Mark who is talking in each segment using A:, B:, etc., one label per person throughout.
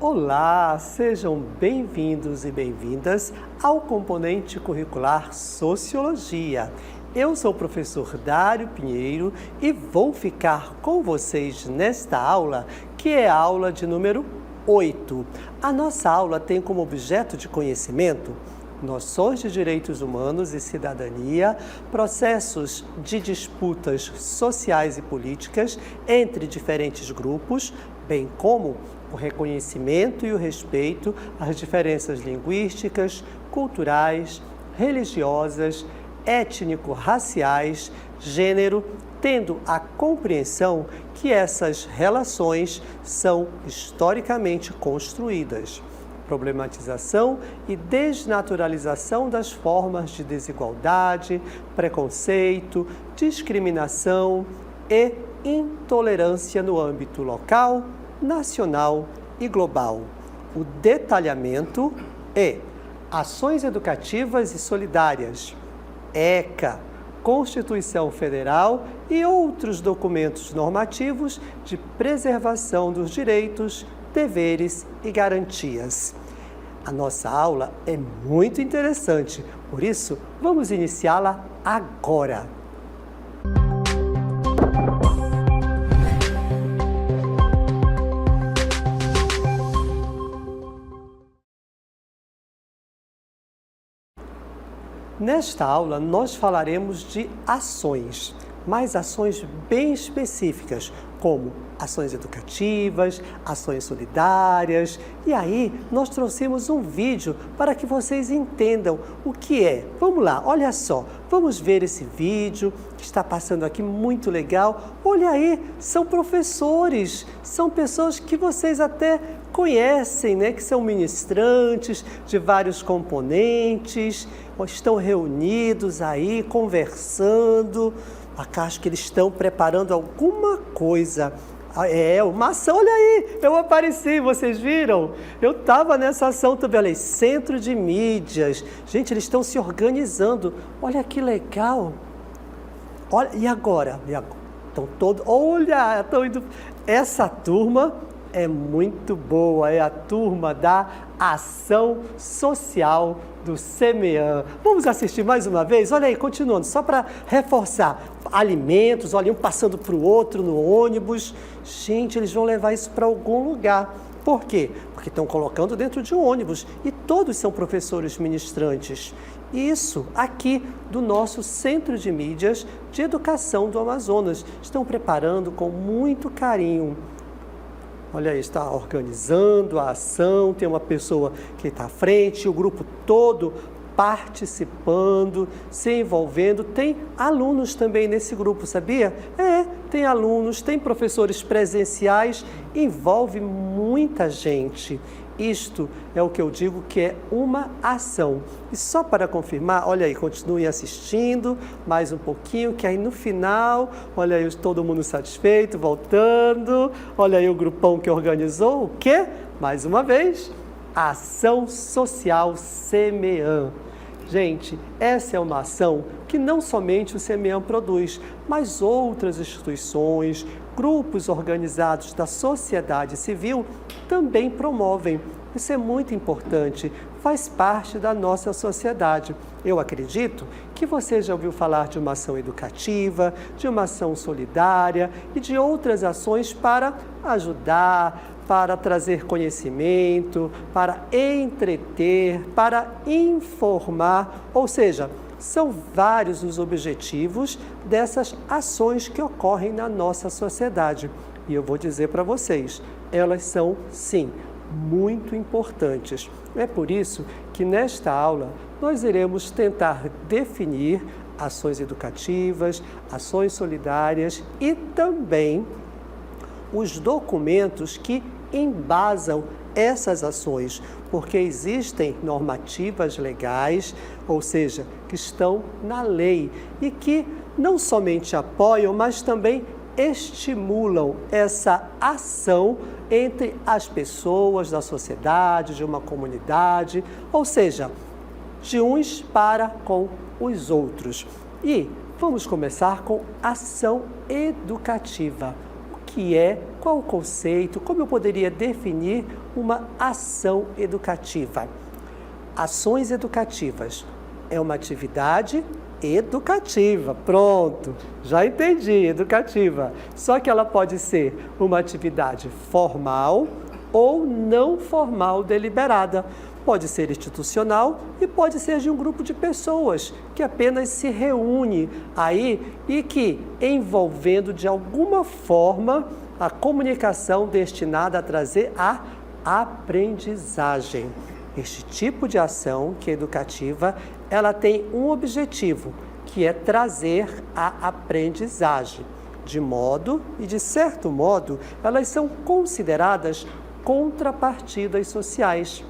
A: Olá, sejam bem-vindos e bem-vindas ao componente curricular Sociologia. Eu sou o professor Dário Pinheiro e vou ficar com vocês nesta aula, que é a aula de número 8. A nossa aula tem como objeto de conhecimento noções de direitos humanos e cidadania, processos de disputas sociais e políticas entre diferentes grupos, bem como o reconhecimento e o respeito às diferenças linguísticas, culturais, religiosas, étnico-raciais, gênero, tendo a compreensão que essas relações são historicamente construídas. Problematização e desnaturalização das formas de desigualdade, preconceito, discriminação e intolerância no âmbito local, nacional e global. O detalhamento é ações educativas e solidárias, ECA, Constituição Federal e outros documentos normativos de preservação dos direitos, deveres e garantias. A nossa aula é muito interessante, por isso vamos iniciá-la agora. Nesta aula, nós falaremos de ações, mas ações bem específicas, como ações educativas, ações solidárias. E aí, nós trouxemos um vídeo para que vocês entendam o que é. Vamos lá, olha só, vamos ver esse vídeo que está passando aqui, muito legal. Olha aí, são professores, são pessoas que vocês até conhecem, né? Que são ministrantes de vários componentes, estão reunidos aí, conversando. Acho que eles estão preparando alguma coisa. Uma ação, olha aí, eu apareci, vocês viram? Eu estava nessa ação também, olha aí, Centro de Mídias. Gente, eles estão se organizando. Olha que legal. Olha, e agora? Estão todos, olha, estão indo. Essa turma é muito boa, é a turma da Ação Social do CEMEAN. Vamos assistir mais uma vez? Olha aí, continuando, só para reforçar. Alimentos, olha, um passando para o outro no ônibus. Gente, eles vão levar isso para algum lugar. Por quê? Porque estão colocando dentro de um ônibus e todos são professores ministrantes. Isso aqui do nosso Centro de Mídias de Educação do Amazonas. Estão preparando com muito carinho. Olha aí, está organizando a ação, tem uma pessoa que está à frente, o grupo todo participando, se envolvendo. Tem alunos também nesse grupo, sabia? Tem alunos, tem professores presenciais, envolve muita gente. Isto é o que eu digo que é uma ação. E só para confirmar, olha aí, continuem assistindo mais um pouquinho, que aí no final, olha aí, todo mundo satisfeito, voltando. Olha aí o grupão que organizou, o quê? Mais uma vez, Ação Social CEMEAN. Gente, essa é uma ação que não somente o CEMEAN produz, mas outras instituições, grupos organizados da sociedade civil também promovem. Isso é muito importante, faz parte da nossa sociedade. Eu acredito que você já ouviu falar de uma ação educativa, de uma ação solidária e de outras ações para ajudar, para trazer conhecimento, para entreter, para informar, ou seja, são vários os objetivos dessas ações que ocorrem na nossa sociedade. E eu vou dizer para vocês, elas são, sim, muito importantes. É por isso que nesta aula nós iremos tentar definir ações educativas, ações solidárias e também os documentos que embasam essas ações, porque existem normativas legais, ou seja, que estão na lei e que não somente apoiam, mas também estimulam essa ação entre as pessoas da sociedade, de uma comunidade, ou seja, de uns para com os outros. E vamos começar com ação educativa. O que é, qual o conceito, como eu poderia definir uma ação educativa. Ações educativas é uma atividade educativa, pronto, já entendi, educativa. Só que ela pode ser uma atividade formal ou não formal deliberada. Pode ser institucional e pode ser de um grupo de pessoas que apenas se reúne aí e que, envolvendo de alguma forma a comunicação destinada a trazer a aprendizagem. Este tipo de ação, que é educativa, ela tem um objetivo, que é trazer a aprendizagem. De modo e de certo modo, elas são consideradas contrapartidas sociais.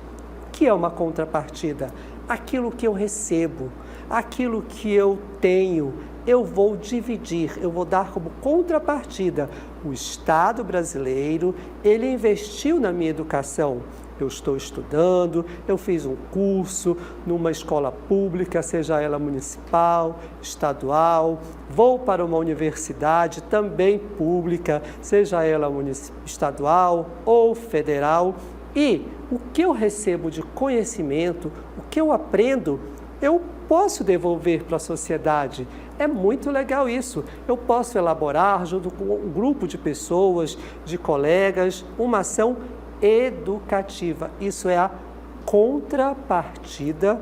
A: O que é uma contrapartida? Aquilo que eu recebo, aquilo que eu tenho, eu vou dividir, eu vou dar como contrapartida. O Estado brasileiro, ele investiu na minha educação. Eu estou estudando, eu fiz um curso numa escola pública, seja ela municipal, estadual, vou para uma universidade também pública, seja ela estadual ou federal, e o que eu recebo de conhecimento, o que eu aprendo, eu posso devolver para a sociedade. É muito legal isso. Eu posso elaborar, junto com um grupo de pessoas, de colegas, uma ação educativa. Isso é a contrapartida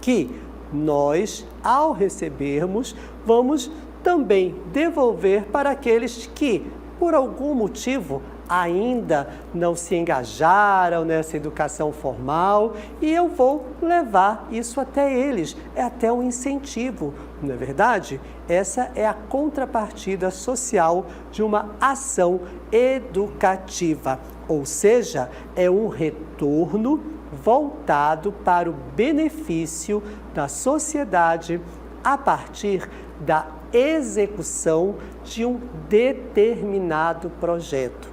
A: que nós, ao recebermos, vamos também devolver para aqueles que, por algum motivo, ainda não se engajaram nessa educação formal, e eu vou levar isso até eles. É até um incentivo, não é verdade? Essa é a contrapartida social de uma ação educativa, ou seja, é um retorno voltado para o benefício da sociedade a partir da execução de um determinado projeto.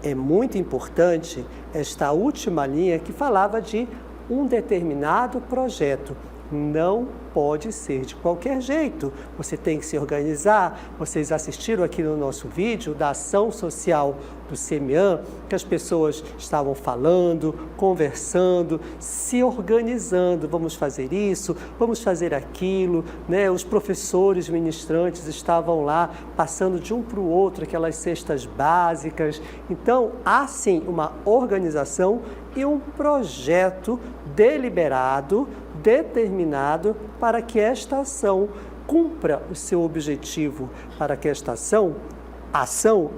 A: É muito importante esta última linha que falava de um determinado projeto. Não pode ser de qualquer jeito. Você tem que se organizar. Vocês assistiram aqui no nosso vídeo da ação social do CEMIAN, que as pessoas estavam falando, conversando, se organizando. Vamos fazer isso, vamos fazer aquilo, né? Os professores ministrantes estavam lá passando de um para o outro aquelas cestas básicas. Então, há sim uma organização e um projeto deliberado, determinado para que esta ação cumpra o seu objetivo, para que esta ação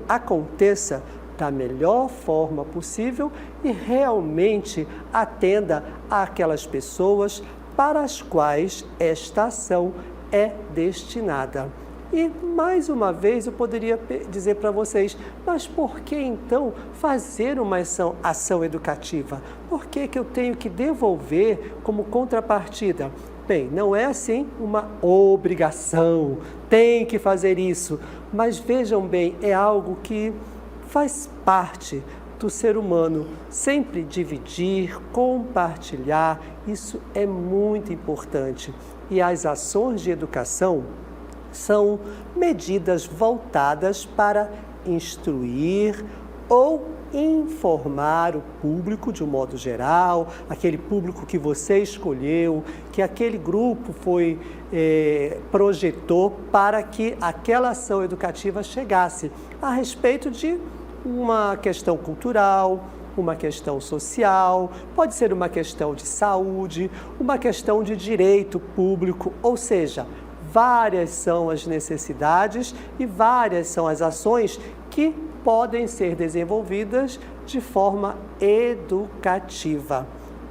A: aconteça da melhor forma possível e realmente atenda àquelas pessoas para as quais esta ação é destinada. E, mais uma vez, eu poderia dizer para vocês, mas por que então fazer uma ação educativa? Por que eu tenho que devolver como contrapartida? Bem, não é assim uma obrigação, tem que fazer isso, mas vejam bem, é algo que faz parte do ser humano, sempre dividir, compartilhar, isso é muito importante. E as ações de educação são medidas voltadas para instruir ou informar o público de um modo geral, aquele público que você escolheu, que aquele grupo projetou para que aquela ação educativa chegasse a respeito de uma questão cultural, uma questão social, pode ser uma questão de saúde, uma questão de direito público, ou seja, várias são as necessidades e várias são as ações que podem ser desenvolvidas de forma educativa.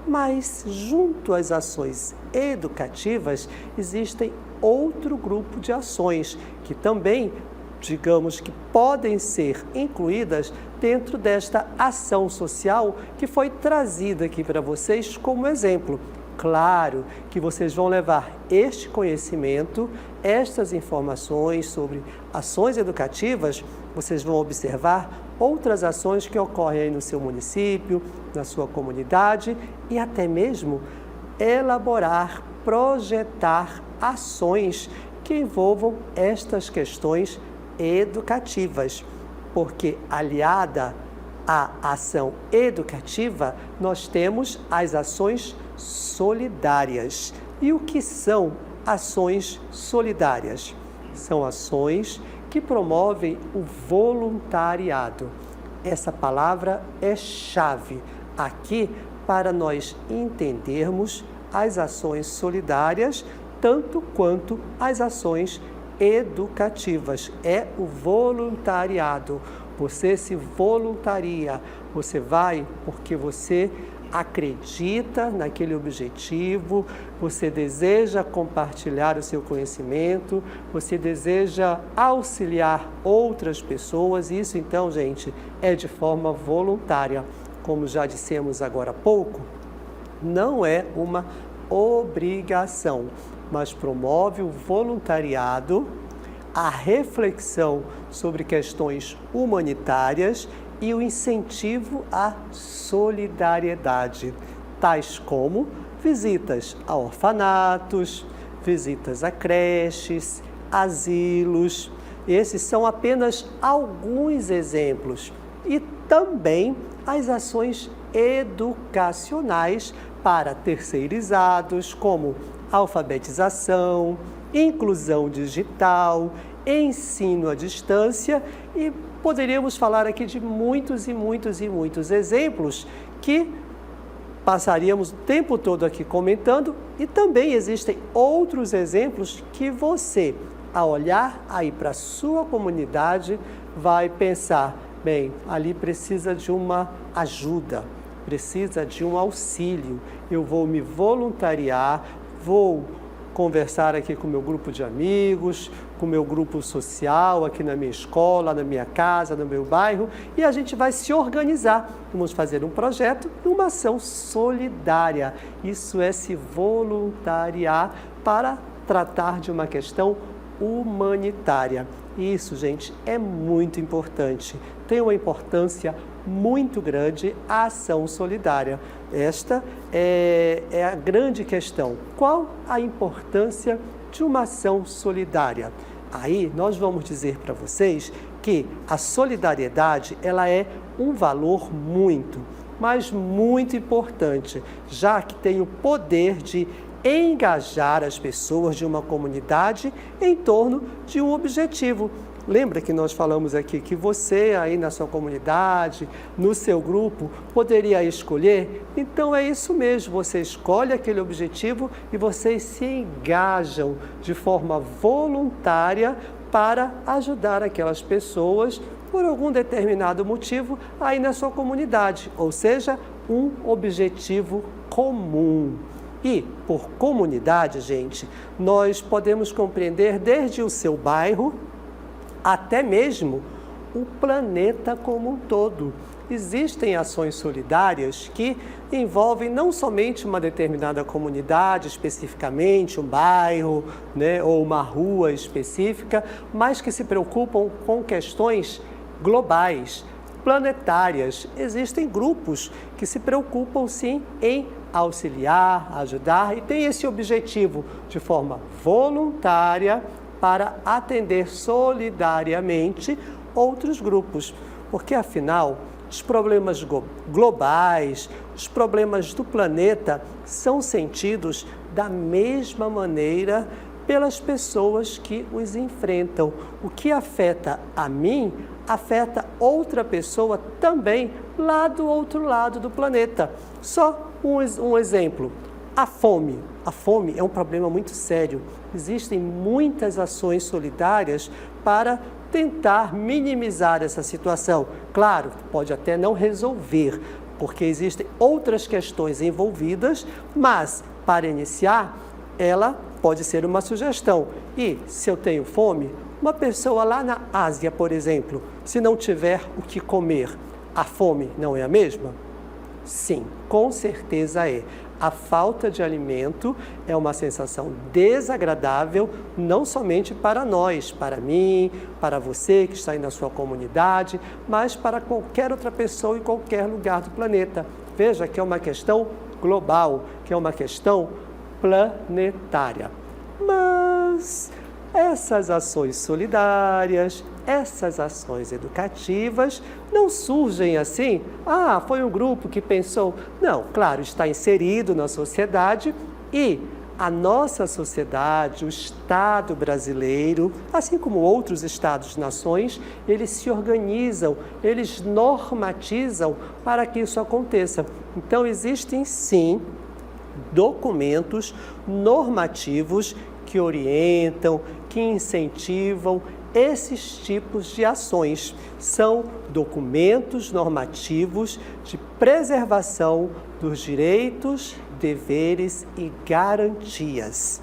A: Mas, junto às ações educativas, existem outro grupo de ações que também, digamos que podem ser incluídas dentro desta ação social que foi trazida aqui para vocês como exemplo. Claro que vocês vão levar este conhecimento, estas informações sobre ações educativas, vocês vão observar outras ações que ocorrem aí no seu município, na sua comunidade e até mesmo elaborar, projetar ações que envolvam estas questões educativas. porque aliada à ação educativa, nós temos as ações solidárias. E o que são ações solidárias? São ações que promovem o voluntariado. Essa palavra é chave aqui para nós entendermos as ações solidárias, tanto quanto as ações educativas. É o voluntariado. Você se voluntaria, você vai porque você acredita naquele objetivo, você deseja compartilhar o seu conhecimento, você deseja auxiliar outras pessoas. Isso então, gente, é de forma voluntária. Como já dissemos agora há pouco, não é uma obrigação, mas promove o voluntariado, a reflexão sobre questões humanitárias e o incentivo à solidariedade, tais como visitas a orfanatos, visitas a creches, asilos. Esses são apenas alguns exemplos. E também as ações educacionais para terceirizados, como alfabetização, inclusão digital, ensino à distância, e poderíamos falar aqui de muitos exemplos que passaríamos o tempo todo aqui comentando, e também existem outros exemplos que você, ao olhar aí para a sua comunidade, vai pensar, bem, ali precisa de uma ajuda, precisa de um auxílio, eu vou me voluntariar, vou conversar aqui com o meu grupo de amigos, com o meu grupo social, aqui na minha escola, na minha casa, no meu bairro, e a gente vai se organizar. Vamos fazer um projeto e uma ação solidária. Isso é se voluntariar para tratar de uma questão humanitária. Isso, gente, é muito importante. Tem uma importância muito grande a ação solidária. Esta é a grande questão. Qual a importância de uma ação solidária? Aí nós vamos dizer para vocês que a solidariedade ela é um valor muito, mas muito importante, já que tem o poder de engajar as pessoas de uma comunidade em torno de um objetivo. Lembra que nós falamos aqui que você aí na sua comunidade, no seu grupo, poderia escolher? Então é isso mesmo, você escolhe aquele objetivo e vocês se engajam de forma voluntária para ajudar aquelas pessoas por algum determinado motivo aí na sua comunidade, ou seja, um objetivo comum. E por comunidade, gente, nós podemos compreender desde o seu bairro até mesmo o planeta como um todo. Existem ações solidárias que envolvem não somente uma determinada comunidade, especificamente um bairro, né, ou uma rua específica, mas que se preocupam com questões globais, planetárias. Existem grupos que se preocupam sim em auxiliar, ajudar e tem esse objetivo de forma voluntária para atender solidariamente outros grupos, porque afinal os problemas globais, os problemas do planeta são sentidos da mesma maneira pelas pessoas que os enfrentam. O que afeta a mim, afeta outra pessoa também lá do outro lado do planeta. Só um exemplo. A fome. A fome é um problema muito sério. Existem muitas ações solidárias para tentar minimizar essa situação. Claro, pode até não resolver, porque existem outras questões envolvidas, mas, para iniciar, ela pode ser uma sugestão. E, se eu tenho fome, uma pessoa lá na Ásia, por exemplo, se não tiver o que comer, a fome não é a mesma? Sim, com certeza é. A falta de alimento é uma sensação desagradável, não somente para nós, para mim, para você que está aí na sua comunidade, mas para qualquer outra pessoa em qualquer lugar do planeta. Veja que é uma questão global, que é uma questão planetária. Mas essas ações solidárias, essas ações educativas não surgem assim, foi um grupo que pensou. Não, claro, está inserido na sociedade e a nossa sociedade, o Estado brasileiro, assim como outros Estados-nações, eles se organizam, eles normatizam para que isso aconteça. Então, existem sim documentos normativos que orientam, que incentivam esses tipos de ações. São documentos normativos de preservação dos direitos, deveres e garantias.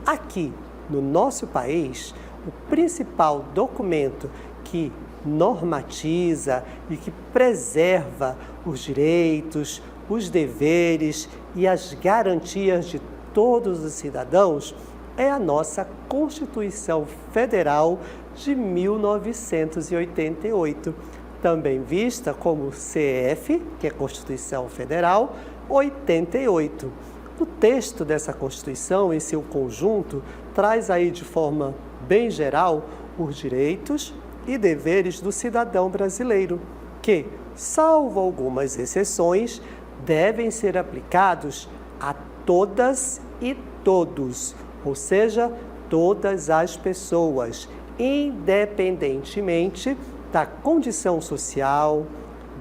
A: Aqui no nosso país, o principal documento que normatiza e que preserva os direitos, os deveres e as garantias de todos os cidadãos é a nossa Constituição Federal de 1988, também vista como CF, que é Constituição Federal, 88. O texto dessa Constituição, em seu conjunto, traz aí de forma bem geral os direitos e deveres do cidadão brasileiro, que, salvo algumas exceções, devem ser aplicados a todas e todos, ou seja, todas as pessoas, independentemente da condição social,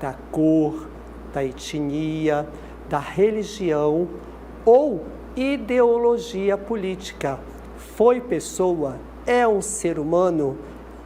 A: da cor, da etnia, da religião ou ideologia política. Foi pessoa, é um ser humano,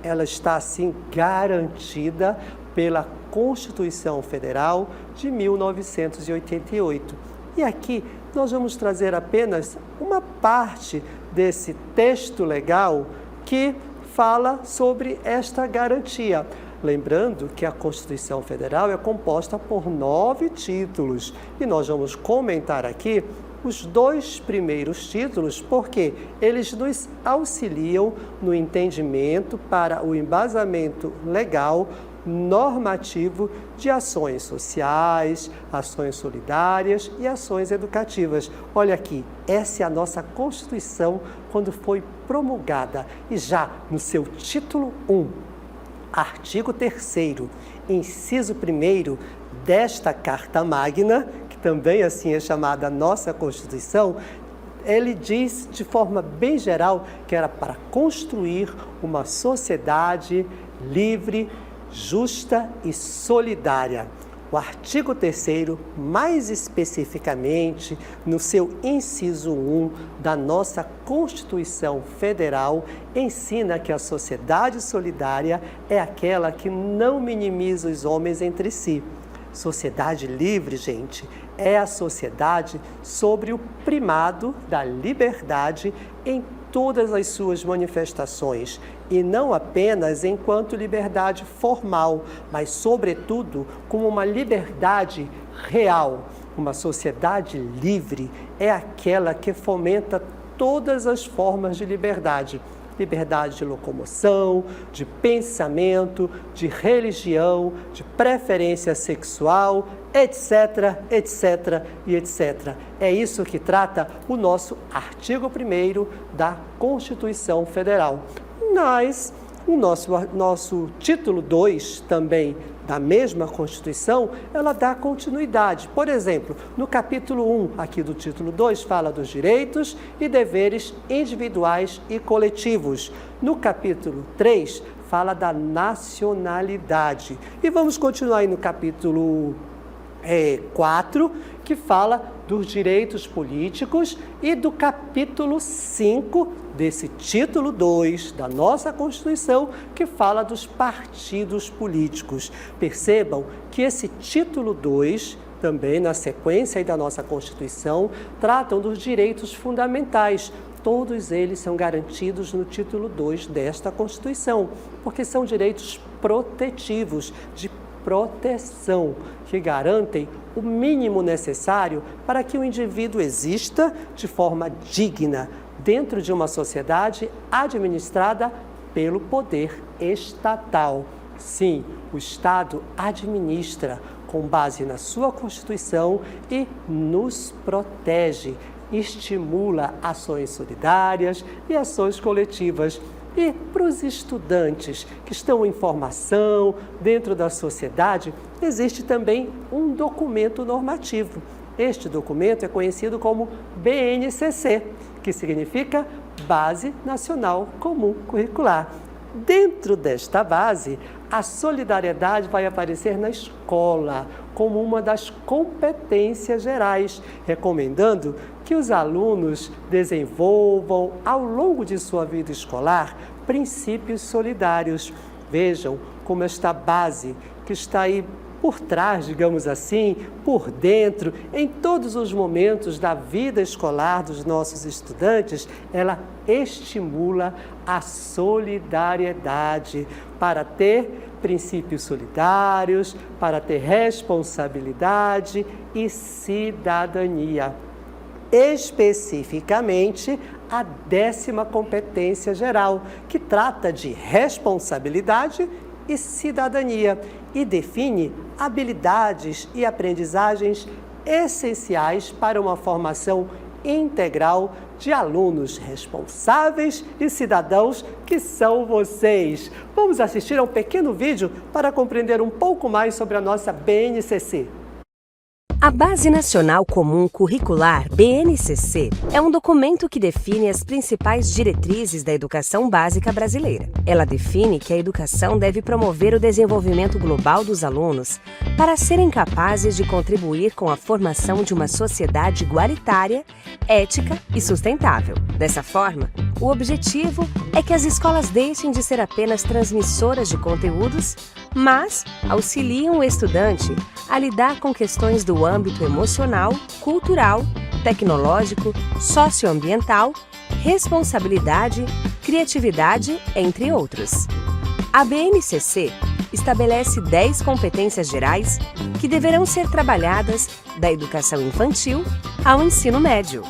A: ela está assim garantida pela Constituição Federal de 1988. E aqui nós vamos trazer apenas uma parte desse texto legal que fala sobre esta garantia. Lembrando que a Constituição Federal é composta por 9 títulos e nós vamos comentar aqui os 2 primeiros títulos porque eles nos auxiliam no entendimento para o embasamento legal normativo de ações sociais, ações solidárias e ações educativas. Olha aqui, essa é a nossa Constituição quando foi promulgada e já no seu título 1, artigo 3º, inciso 1º desta Carta Magna, que também assim é chamada nossa Constituição, ele diz de forma bem geral que era para construir uma sociedade livre, justa e solidária. O artigo 3º, mais especificamente, no seu inciso 1 da nossa Constituição Federal, ensina que a sociedade solidária é aquela que não minimiza os homens entre si. Sociedade livre, gente, é a sociedade sobre o primado da liberdade em todas as suas manifestações, e não apenas enquanto liberdade formal, mas, sobretudo, como uma liberdade real. Uma sociedade livre é aquela que fomenta todas as formas de liberdade. Liberdade de locomoção, de pensamento, de religião, de preferência sexual, etc, etc e etc. É isso que trata o nosso artigo 1º da Constituição Federal. Mas o nosso título 2 também da mesma Constituição, ela dá continuidade. Por exemplo, no capítulo 1 aqui do título 2 fala dos direitos e deveres individuais e coletivos. No capítulo 3 fala da nacionalidade. E vamos continuar aí no capítulo 4, que fala dos direitos políticos, e do capítulo 5 desse título 2 da nossa Constituição, que fala dos partidos políticos. Percebam que esse título 2, também na sequência aí da nossa Constituição, tratam dos direitos fundamentais. Todos eles são garantidos no título 2 desta Constituição, porque são direitos protetivos, de proteção, que garantem o mínimo necessário para que o indivíduo exista de forma digna dentro de uma sociedade administrada pelo poder estatal. Sim, o Estado administra com base na sua Constituição e nos protege, estimula ações solidárias e ações coletivas. E para os estudantes que estão em formação dentro da sociedade, existe também um documento normativo. Este documento é conhecido como BNCC, que significa Base Nacional Comum Curricular. Dentro desta base, a solidariedade vai aparecer na escola como uma das competências gerais, recomendando que os alunos desenvolvam, ao longo de sua vida escolar, princípios solidários. Vejam como esta base, que está aí por trás, digamos assim, por dentro, em todos os momentos da vida escolar dos nossos estudantes, ela estimula a solidariedade para ter princípios solidários, para ter responsabilidade e cidadania. Especificamente, a 10ª competência geral, que trata de responsabilidade e cidadania e define habilidades e aprendizagens essenciais para uma formação integral de alunos responsáveis e cidadãos que são vocês. Vamos assistir a um pequeno vídeo para compreender um pouco mais sobre a nossa BNCC.
B: A Base Nacional Comum Curricular, BNCC, é um documento que define as principais diretrizes da educação básica brasileira. Ela define que a educação deve promover o desenvolvimento global dos alunos para serem capazes de contribuir com a formação de uma sociedade igualitária, ética e sustentável. Dessa forma, o objetivo é que as escolas deixem de ser apenas transmissoras de conteúdos, mas auxiliem o estudante a lidar com questões do âmbito emocional, cultural, tecnológico, socioambiental, responsabilidade, criatividade, entre outros. A BNCC estabelece 10 competências gerais que deverão ser trabalhadas da educação infantil ao ensino médio.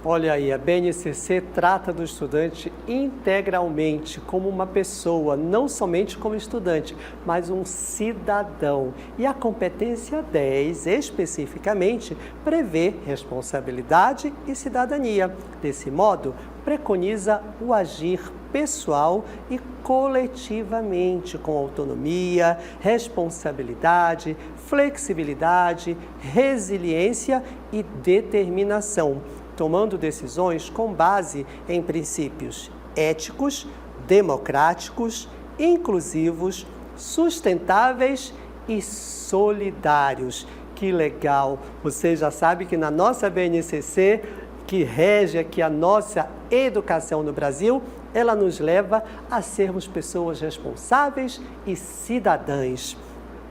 A: Olha aí, a BNCC trata do estudante integralmente, como uma pessoa, não somente como estudante, mas um cidadão. E a competência 10, especificamente, prevê responsabilidade e cidadania. Desse modo, preconiza o agir pessoal e coletivamente, com autonomia, responsabilidade, flexibilidade, resiliência e determinação, tomando decisões com base em princípios éticos, democráticos, inclusivos, sustentáveis e solidários. Que legal! Você já sabe que na nossa BNCC, que rege aqui a nossa educação no Brasil, ela nos leva a sermos pessoas responsáveis e cidadãs.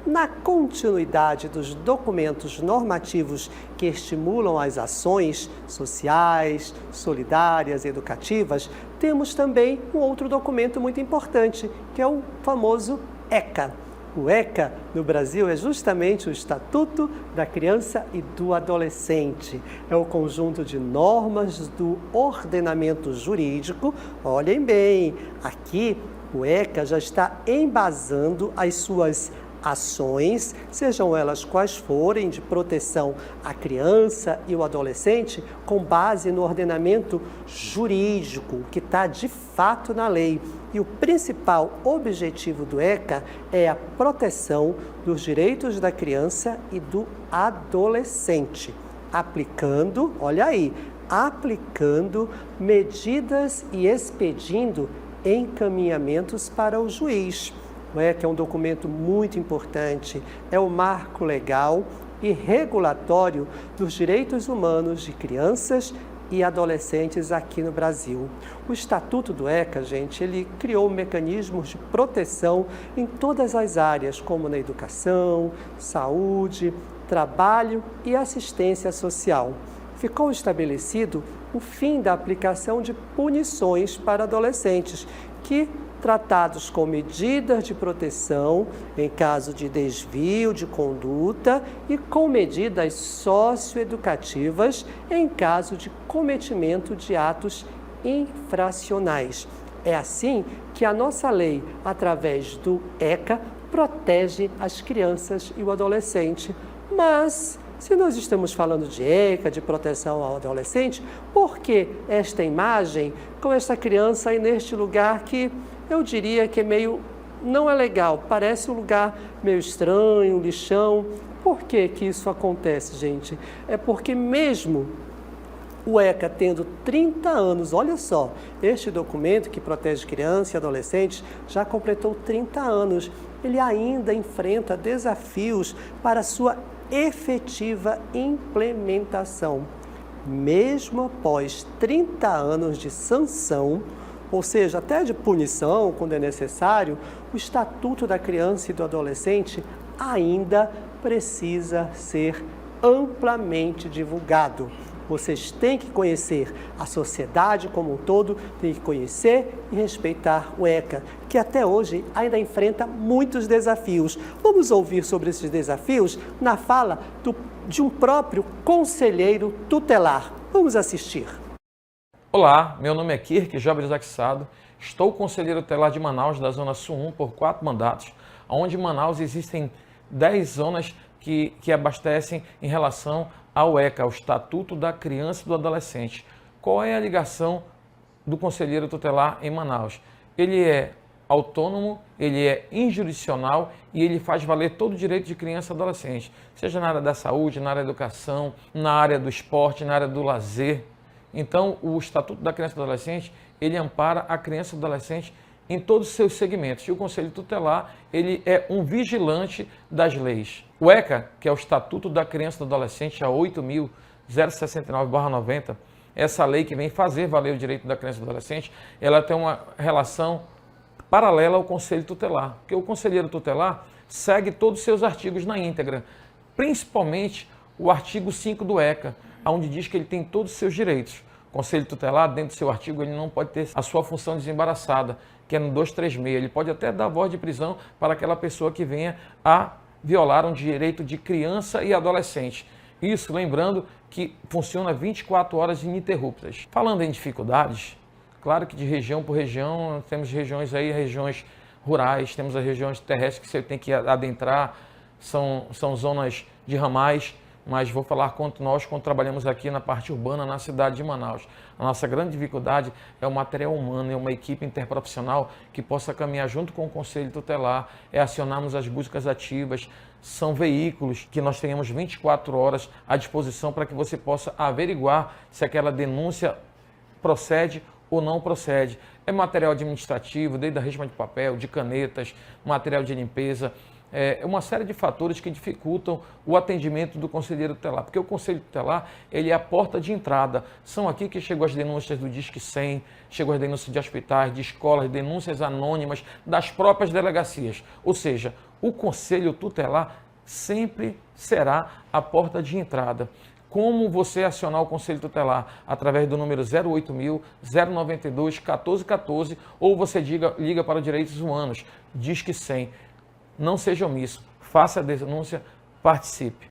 A: Na continuidade dos documentos normativos que estimulam as ações sociais, solidárias e educativas, temos também um outro documento muito importante, que é o famoso ECA. O ECA, no Brasil, é justamente o Estatuto da Criança e do Adolescente. É o conjunto de normas do ordenamento jurídico. Olhem bem, aqui o ECA já está embasando as suas ações, sejam elas quais forem, de proteção à criança e ao adolescente, com base no ordenamento jurídico, que está de fato na lei. E o principal objetivo do ECA é a proteção dos direitos da criança e do adolescente, aplicando, olha aí, aplicando medidas e expedindo encaminhamentos para o juiz. O ECA é um documento muito importante, é o marco legal e regulatório dos direitos humanos de crianças e adolescentes aqui no Brasil. O Estatuto do ECA, gente, ele criou mecanismos de proteção em todas as áreas, como na educação, saúde, trabalho e assistência social. Ficou estabelecido o fim da aplicação de punições para adolescentes, que tratados com medidas de proteção em caso de desvio de conduta e com medidas socioeducativas em caso de cometimento de atos infracionais. É assim que a nossa lei, através do ECA, protege as crianças e o adolescente. Mas Se nós estamos falando de ECA, de proteção ao adolescente, por que esta imagem com esta criança aí neste lugar que eu diria que é meio, não é legal, parece um lugar meio estranho, um lixão? Por que que isso acontece, gente? É porque mesmo o ECA tendo 30 anos, olha só, este documento que protege crianças e adolescentes já completou 30 anos. Ele ainda enfrenta desafios para sua efetiva implementação. Mesmo após 30 anos de sanção, ou seja, até de punição, quando é necessário, o Estatuto da Criança e do Adolescente ainda precisa ser amplamente divulgado. Vocês têm que conhecer a sociedade como um todo, têm que conhecer e respeitar o ECA, que até hoje ainda enfrenta muitos desafios. Vamos ouvir sobre esses desafios na fala de um próprio conselheiro tutelar. Vamos assistir.
C: Olá, meu nome é Kirk Jobres Axado, estou conselheiro tutelar de Manaus, da Zona Sul 1, por 4 mandatos, onde em Manaus existem 10 zonas que abastecem em relação ao ECA, ao Estatuto da Criança e do Adolescente. Qual é a ligação do conselheiro tutelar em Manaus? Ele é autônomo, ele é injurisdicional e ele faz valer todo o direito de criança e adolescente, seja na área da saúde, na área da educação, na área do esporte, na área do lazer. Então, o Estatuto da Criança e do Adolescente, ele ampara a criança e o adolescente em todos os seus segmentos. E o Conselho Tutelar, ele é um vigilante das leis. O ECA, que é o Estatuto da Criança e do Adolescente, a 8.069/90, essa lei que vem fazer valer o direito da criança e do adolescente, ela tem uma relação paralela ao Conselho Tutelar, porque o conselheiro tutelar segue todos os seus artigos na íntegra, principalmente o artigo 5 do ECA, onde diz que ele tem todos os seus direitos. O Conselho Tutelar, dentro do seu artigo, ele não pode ter a sua função desembaraçada, que é no 236. Ele pode até dar voz de prisão para aquela pessoa que venha a violar um direito de criança e adolescente. Isso, lembrando que funciona 24 horas ininterruptas. Falando em dificuldades, claro que de região por região, temos regiões aí, regiões rurais, temos as regiões terrestres que você tem que adentrar, são zonas de ramais, mas vou falar quanto trabalhamos aqui na parte urbana, na cidade de Manaus. A nossa grande dificuldade é o material humano, é uma equipe interprofissional que possa caminhar junto com o Conselho Tutelar, é acionarmos as buscas ativas, são veículos que nós tenhamos 24 horas à disposição para que você possa averiguar se aquela denúncia procede ou não procede. É material administrativo, desde a resma de papel, de canetas, material de limpeza, uma série de fatores que dificultam o atendimento do conselheiro tutelar, porque o conselho tutelar, ele é a porta de entrada. São aqui que chegam as denúncias do Disque 100, chegam as denúncias de hospitais, de escolas, denúncias anônimas das próprias delegacias. Ou seja, o conselho tutelar sempre será a porta de entrada. Como você acionar o Conselho Tutelar? Através do número 08.092-1414 ou você liga para os Direitos Humanos, Disque 100. Não seja omisso, faça a denúncia, participe.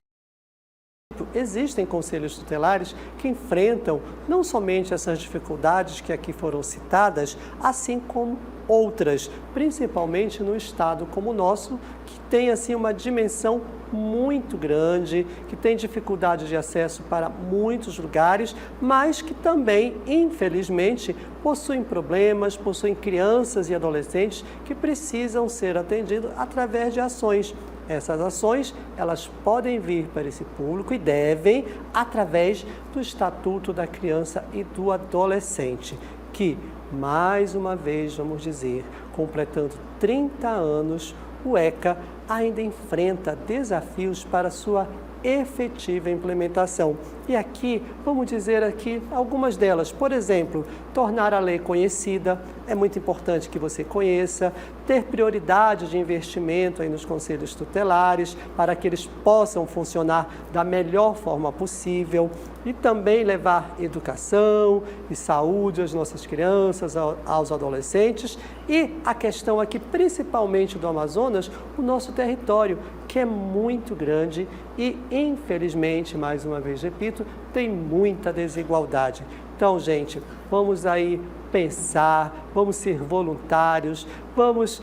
A: Existem conselhos tutelares que enfrentam não somente essas dificuldades que aqui foram citadas, assim como outras, principalmente no estado como o nosso, que tem assim uma dimensão muito grande, que tem dificuldade de acesso para muitos lugares, mas que também, infelizmente, possuem problemas, possuem crianças e adolescentes que precisam ser atendidos através de ações. Essas ações, elas podem vir para esse público e devem através do Estatuto da Criança e do Adolescente, que, mais uma vez, vamos dizer, completando 30 anos, o ECA ainda enfrenta desafios para sua efetiva implementação. E aqui, vamos dizer aqui algumas delas. Por exemplo, tornar a lei conhecida, é muito importante que você conheça, ter prioridade de investimento aí nos conselhos tutelares, para que eles possam funcionar da melhor forma possível e também levar educação e saúde às nossas crianças, aos adolescentes. E a questão aqui, principalmente do Amazonas, o nosso território, que é muito grande e, infelizmente, mais uma vez repito, tem muita desigualdade. Então, gente, vamos aí pensar, vamos ser voluntários, vamos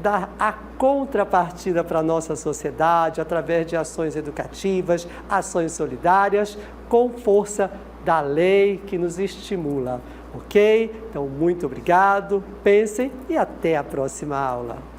A: dar a contrapartida para a nossa sociedade através de ações educativas, ações solidárias, com força da lei que nos estimula. Ok? Então, muito obrigado, pensem e até a próxima aula.